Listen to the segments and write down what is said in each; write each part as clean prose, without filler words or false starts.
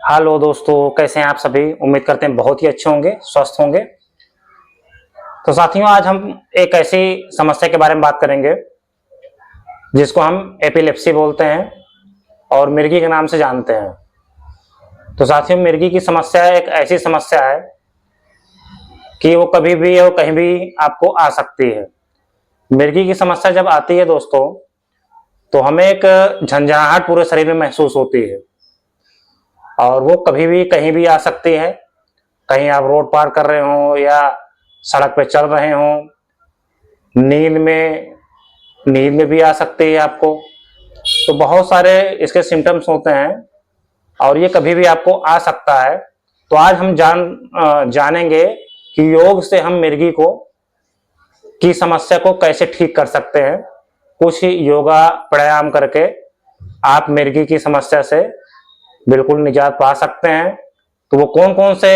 Hello दोस्तों, कैसे हैं आप सभी। उम्मीद करते हैं बहुत ही अच्छे होंगे, स्वस्थ होंगे। तो साथियों, आज हम एक ऐसी समस्या के बारे में बात करेंगे जिसको हम एपिलेप्सी बोलते हैं और मिर्गी के नाम से जानते हैं। तो साथियों, मिर्गी की समस्या एक ऐसी समस्या है कि वो कभी भी और कहीं भी आपको आ सकती है। मिर्गी की समस्या जब आती है दोस्तों, तो हमें एक झंझनाहट पूरे शरीर में महसूस होती है और वो कभी भी कहीं भी आ सकती है। कहीं आप रोड पार कर रहे हो या सड़क पे चल रहे हो, नींद में भी आ सकती है आपको। तो बहुत सारे इसके सिम्टम्स होते हैं और ये कभी भी आपको आ सकता है। तो आज हम जानेंगे कि योग से हम मिर्गी की समस्या को कैसे ठीक कर सकते हैं। कुछ योगा प्राणायाम करके आप मिर्गी की समस्या से बिल्कुल निजात पा सकते हैं। तो वो कौन कौन से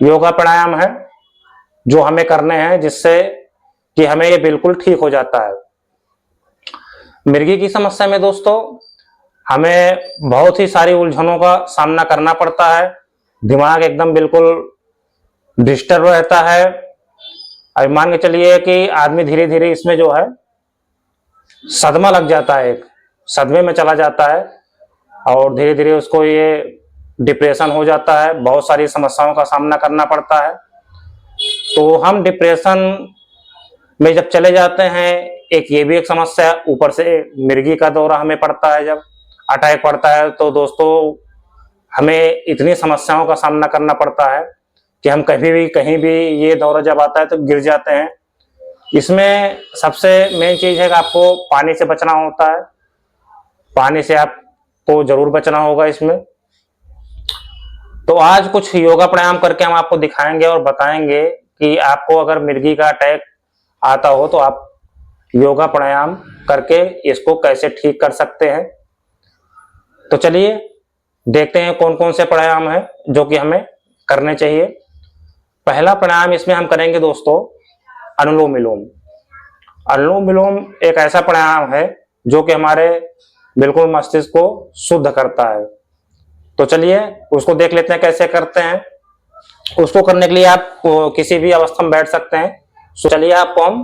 योगा प्राणायाम है जो हमें करने हैं जिससे कि हमें ये बिल्कुल ठीक हो जाता है। मिर्गी की समस्या में दोस्तों हमें बहुत ही सारी उलझनों का सामना करना पड़ता है। दिमाग एकदम बिल्कुल डिस्टर्ब रहता है। अब मान के चलिए कि आदमी धीरे धीरे इसमें जो है सदमा लग जाता है, एक सदमे में चला जाता है और धीरे धीरे उसको ये डिप्रेशन हो जाता है। बहुत सारी समस्याओं का सामना करना पड़ता है। तो हम डिप्रेशन में जब चले जाते हैं, एक ये भी एक समस्या, ऊपर से मिर्गी का दौरा हमें पड़ता है, जब अटैक पड़ता है तो दोस्तों हमें इतनी समस्याओं का सामना करना पड़ता है कि हम कभी भी कहीं भी ये दौरा जब आता है तो गिर जाते हैं। इसमें सबसे मेन चीज है कि आपको पानी से बचना होता है। पानी से आपको जरूर बचना होगा इसमें। तो आज कुछ योगा प्राणायाम करके हम आपको दिखाएंगे और बताएंगे कि आपको अगर मिर्गी का अटैक आता हो तो आप योगा प्राणायाम करके इसको कैसे ठीक कर सकते हैं। तो चलिए देखते हैं कौन कौन से प्राणायाम है जो कि हमें करने चाहिए। पहला प्राणायाम इसमें हम करेंगे दोस्तों अनुलोम विलोम। अनुलोम विलोम एक ऐसा प्राणायाम है जो कि हमारे बिल्कुल मस्तिष्क को शुद्ध करता है। तो चलिए उसको देख लेते हैं कैसे करते हैं। उसको करने के लिए आप किसी भी अवस्था में बैठ सकते हैं। तो चलिए आपको हम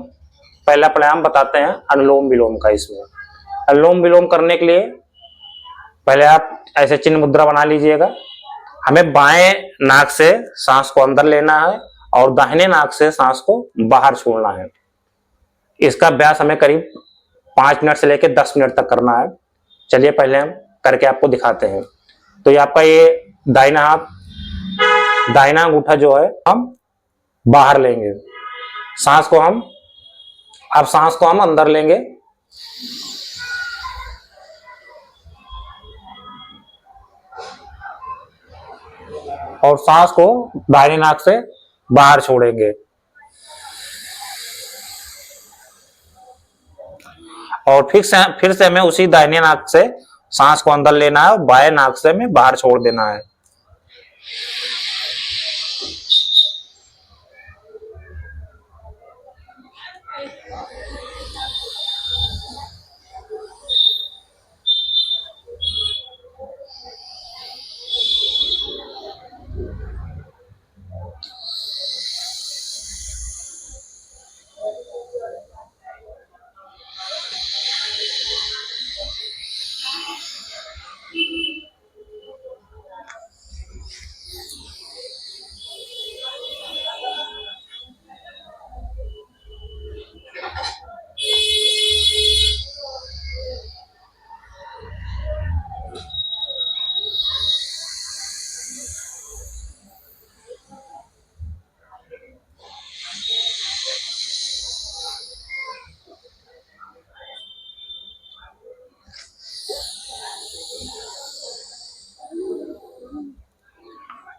पहला प्राणायाम बताते हैं अनुलोम विलोम का। इसमें अनुलोम विलोम करने के लिए पहले आप ऐसे चिन्ह मुद्रा बना लीजिएगा। हमें बाएं नाक से सांस को अंदर लेना है और दाहिने नाक से सांस को बाहर छोड़ना है। इसका अभ्यास हमें करीब 5 मिनट से लेकर 10 मिनट तक करना है। चलिए पहले हम करके आपको दिखाते हैं। तो ये आपका ये दाहिना अंगूठा जो है हम बाहर लेंगे। सांस को हम अंदर लेंगे और सांस को दाहिने नाक से बाहर छोड़ेंगे। और फिर से हमें उसी दाहिने नाक से सांस को अंदर लेना है और बाएं नाक से हमें बाहर छोड़ देना है।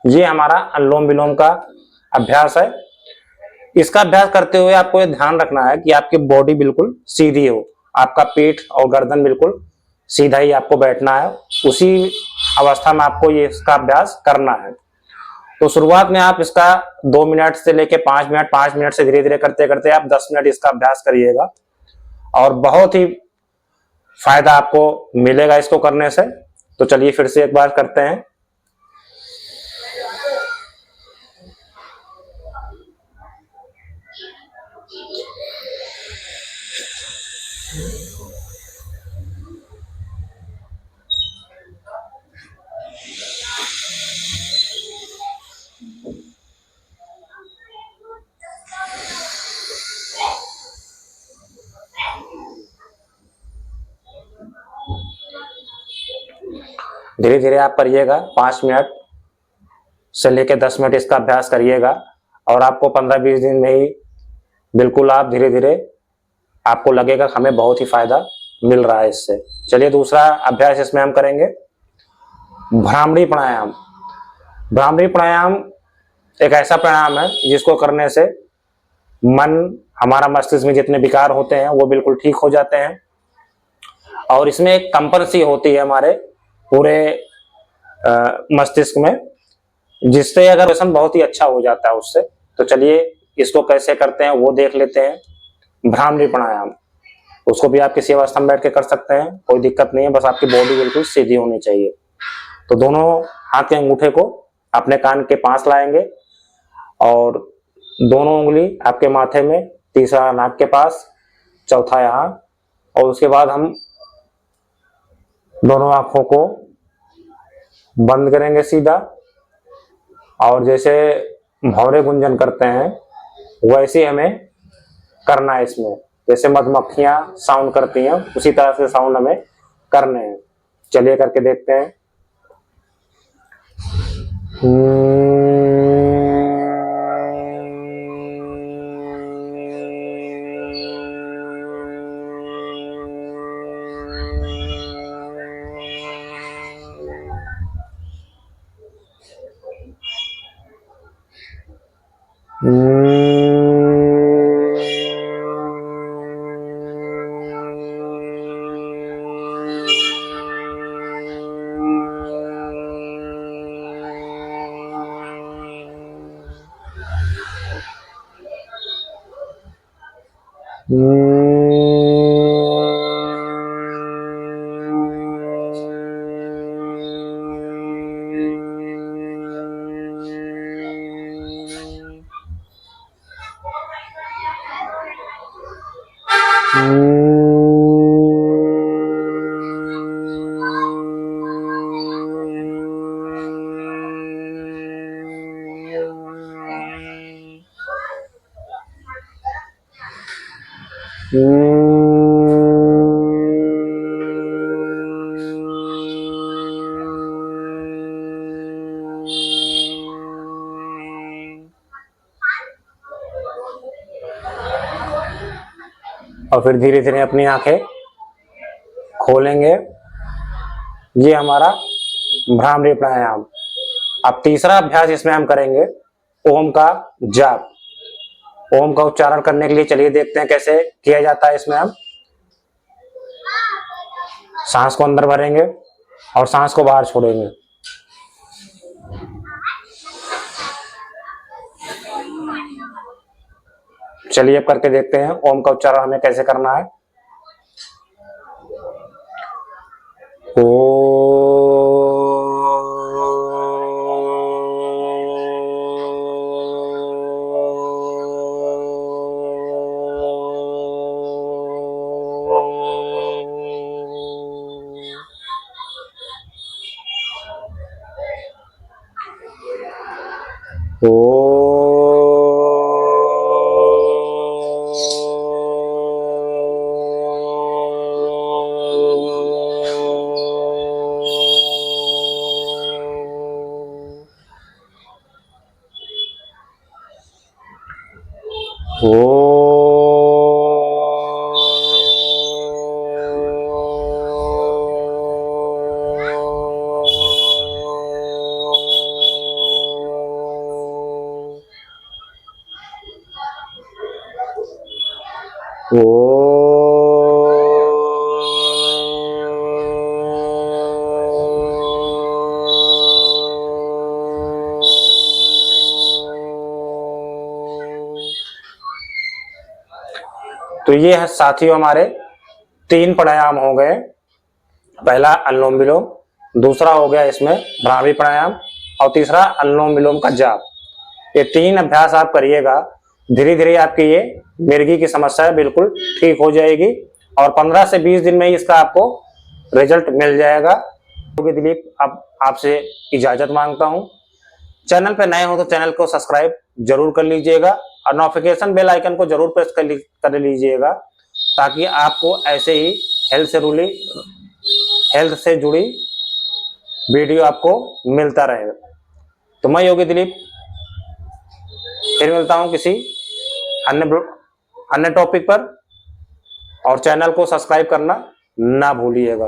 ये हमारा अनुलोम विलोम का अभ्यास है। इसका अभ्यास करते हुए आपको ये ध्यान रखना है कि आपकी बॉडी बिल्कुल सीधी हो। आपका पीठ और गर्दन बिल्कुल सीधा ही आपको बैठना है। उसी अवस्था में आपको ये इसका अभ्यास करना है। तो शुरुआत में आप इसका 2 मिनट से लेके 5 मिनट, 5 मिनट से धीरे धीरे करते करते आप 10 मिनट इसका अभ्यास करिएगा और बहुत ही फायदा आपको मिलेगा इसको करने से। तो चलिए फिर से एक बार करते हैं। धीरे धीरे आप करिएगा, 5 मिनट से लेकर 10 मिनट इसका अभ्यास करिएगा और आपको 15-20 दिन में ही बिल्कुल आप धीरे धीरे आपको लगेगा हमें बहुत ही फायदा मिल रहा है इससे। चलिए दूसरा अभ्यास इसमें हम करेंगे भ्रामरी प्राणायाम। भ्रामरी प्राणायाम एक ऐसा प्राणायाम है जिसको करने से मन, हमारा मस्तिष्क में जितने विकार होते हैं वो बिल्कुल ठीक हो जाते हैं और इसमें एक कंपन सी होती है हमारे पूरे मस्तिष्क में, जिससे अगर व्यसन बहुत ही अच्छा हो जाता है उससे। तो चलिए इसको कैसे करते हैं वो देख लेते हैं। भ्रामरी प्राणायाम, उसको भी आप किसी अवस्था में बैठ के कर सकते हैं, कोई दिक्कत नहीं है, बस आपकी बॉडी बिल्कुल सीधी होनी चाहिए। तो दोनों हाथ के अंगूठे को अपने कान के पास लाएंगे और दोनों उंगली आपके माथे में, तीसरा नाक के पास, चौथा यहाँ, और उसके बाद हम दोनों आंखों को बंद करेंगे सीधा और जैसे भौरे गुंजन करते हैं वैसे हमें करना है इसमें, जैसे मधुमक्खियां साउंड करती हैं उसी तरह से साउंड हमें करने हैं। चलिए करके देखते हैं। और फिर धीरे धीरे अपनी आंखें खोलेंगे। ये हमारा भ्रामरी प्राणायाम। अब तीसरा अभ्यास इसमें हम करेंगे ओम का जाप। ओम का उच्चारण करने के लिए चलिए देखते हैं कैसे किया जाता है। इसमें हम सांस को अंदर भरेंगे और सांस को बाहर छोड़ेंगे। चलिए अब करके देखते हैं ओम का उच्चारण हमें कैसे करना है। ओ तो ये है साथियों हमारे 3 प्राणायाम हो गए। पहला अनुलोम विलोम, दूसरा हो गया इसमें भ्रामरी प्राणायाम और तीसरा अनुलोम विलोम का जाप। ये 3 अभ्यास आप करिएगा, धीरे धीरे आपकी ये मिर्गी की समस्या बिल्कुल ठीक हो जाएगी और 15 से 20 दिन में ही इसका आपको रिजल्ट मिल जाएगा। तो दिलीप अब आपसे इजाजत मांगता हूँ। चैनल पे नए हो तो चैनल को सब्सक्राइब जरूर कर लीजिएगा और नोटिफिकेशन बेल आइकन को जरूर प्रेस कर लीजिएगा ताकि आपको ऐसे ही हेल्थ से जुड़ी वीडियो आपको मिलता रहेगा। तो मैं योगी दिलीप फिर मिलता हूं किसी अन्य टॉपिक पर, और चैनल को सब्सक्राइब करना ना भूलिएगा।